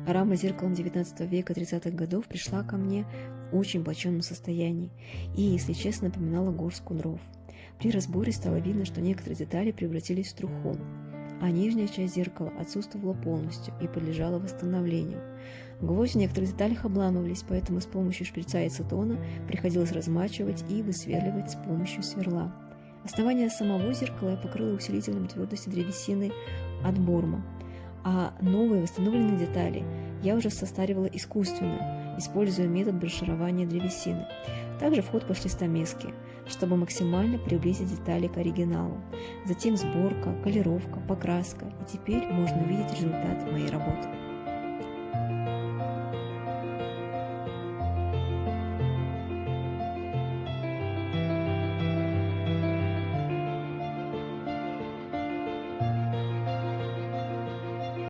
Рама с зеркалом XIX века 30-х годов пришла ко мне в очень плачевном состоянии и, если честно, напоминала горстку дров. При разборе стало видно, что некоторые детали превратились в труху, а нижняя часть зеркала отсутствовала полностью и подлежала восстановлению. Гвозди в некоторых деталях обламывались, поэтому с помощью шприца и ацетона приходилось размачивать и высверливать с помощью сверла. Основание самого зеркала я покрыла усилителем твердости древесины от Борма, а новые восстановленные детали я уже состаривала искусственно, используя метод броширования древесины. Также в ход пошли стамески, чтобы максимально приблизить детали к оригиналу. Затем сборка, колеровка, покраска, и теперь можно увидеть результат моей работы.